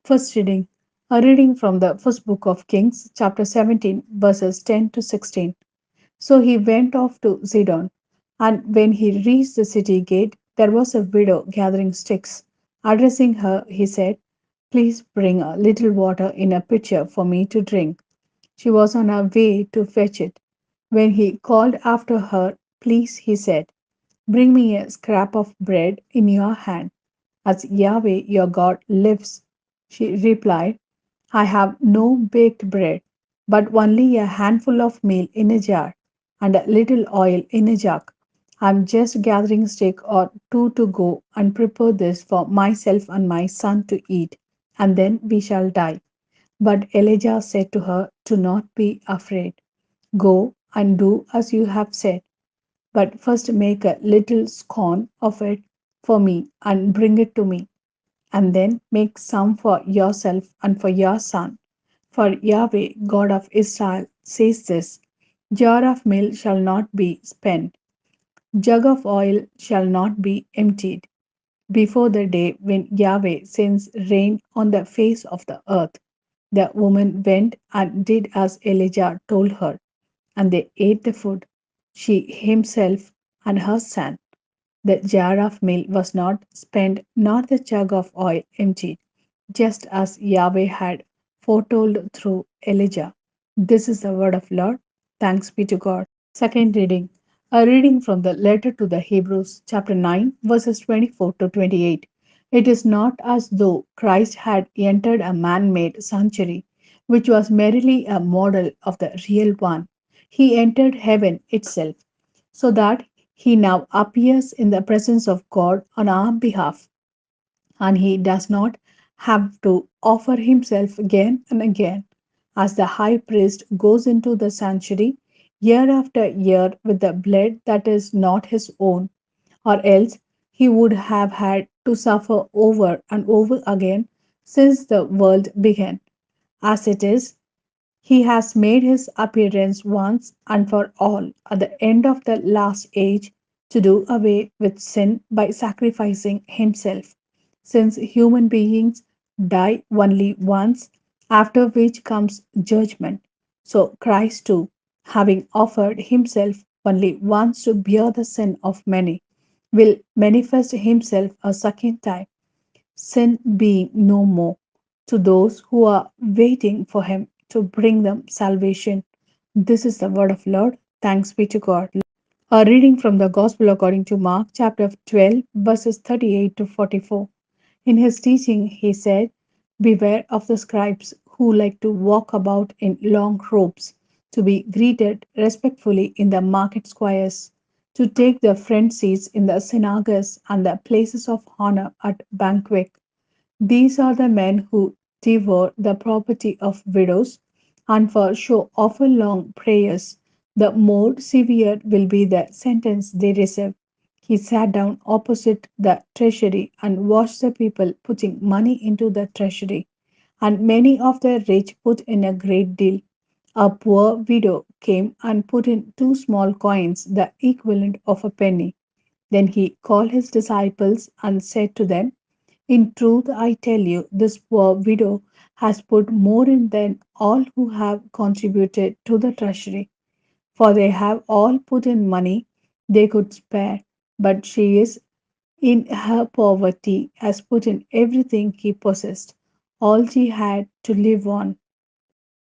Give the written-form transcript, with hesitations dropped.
First reading. A reading from the first book of Kings, chapter 17, verses 10 to 16. So he went off to Zidon, and when he reached the city gate, there was a widow gathering sticks. Addressing her, he said, "Please bring a little water in a pitcher for me to drink." She was on her way to fetch it. When he called after her, "Please," he said, "bring me a scrap of bread in your hand. As Yahweh your God lives." She replied, "I have no baked bread, but only a handful of meal in a jar and a little oil in a jug. I am just gathering stick or two to go and prepare this for myself and my son to eat, and then we shall die." But Elijah said to her, "Do not be afraid. Go and do as you have said, but first make a little scone of it for me and bring it to me, and then make some for yourself and for your son. For Yahweh, God of Israel, says this: jar of meal shall not be spent, jug of oil shall not be emptied, before the day when Yahweh sends rain on the face of the earth." The woman went and did as Elijah told her, and they ate the food, she himself and her son. The jar of meal was not spent, nor the jug of oil emptied, just as Yahweh had foretold through Elijah. This is the word of Lord. Thanks be to God. Second reading. A reading from the letter to the Hebrews, chapter 9, verses 24 to 28. It is not as though Christ had entered a man made sanctuary, which was merely a model of the real one. He entered heaven itself, so that he now appears in the presence of God on our behalf, and he does not have to offer himself again and again as the high priest goes into the sanctuary year after year with the blood that is not his own, or else he would have had to suffer over and over again since the world began. As it is, he has made his appearance once and for all at the end of the last age to do away with sin by sacrificing himself, since human beings die only once, after which comes judgment. So Christ too, having offered himself only once to bear the sin of many, will manifest himself a second time, sin being no more, to those who are waiting for him to bring them salvation. This is the word of Lord. Thanks be to God. A reading from the Gospel according to Mark, chapter 12, verses 38 to 44. In his teaching, he said, "Beware of the scribes who like to walk about in long robes, to be greeted respectfully in the market squares, to take the front seats in the synagogues and the places of honor at banquets. These are the men who devour the property of widows, and for show offer long prayers. The more severe will be the sentence they receive." He sat down opposite the treasury and watched the people putting money into the treasury. And many of the rich put in a great deal. A poor widow came and put in two small coins, the equivalent of a penny. Then he called his disciples and said to them, "In truth, I tell you, this poor widow has put more in than all who have contributed to the treasury, for they have all put in money they could spare, but she is in her poverty has put in everything she possessed, all she had to live on,